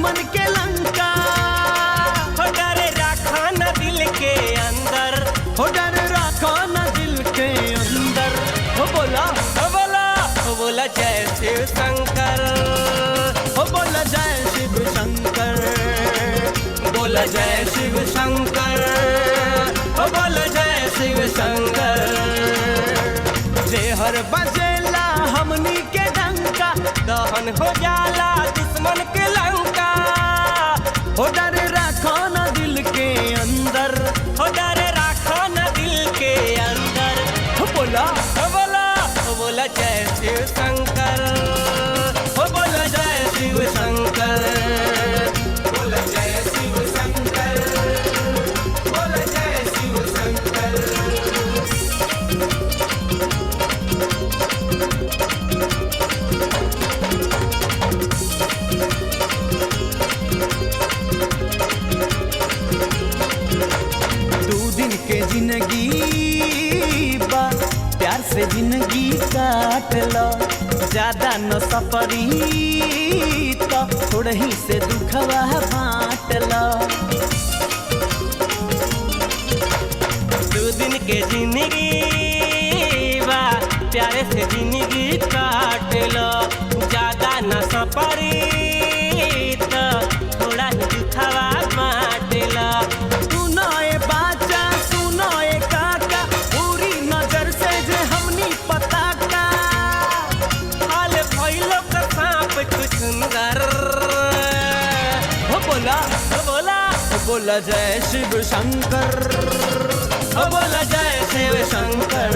दुश्मन के लंका। हो डर रखा न दिल के अंदर, हो डर रखो न दिल के अंदर। हो बोला बोला जय शिव शंकर, हो बोला जय शिव शंकर, बोला जय शिव शंकर, हो बोला जय शिव शंकर। जेहर बजेला हमनी के डंका, दहन हो जाला दुश्मन के लंका। हो डर रखो न दिल के अंदर, हो डर रखा न दिल के अंदर। हो बोला बोला जय शिव शंकर, हो बोला जय शिव शंकर, बोला जय शिव शंकर, बोला जय शिव शंकर। 2 दिन के जिंदगी बा, प्यार से जिंदगी काट लो। ज्यादा न सफरी तो थोड़ा ही से दुखवा बांट लो। 2 दिन के जिंदगी बा, प्यारे से जिंदगी काट लो। ज्यादा न सपरी तो थोड़ा ही दुखवा बांट लो। सुनो ए बाचा, सुनो ए काका, पूरी नजर से जे हमनी पता का। हाल भइलो का सांप कुछ सुंदर। हो बोला बोला जय शिव शंकर, बोला जय शिव शंकर,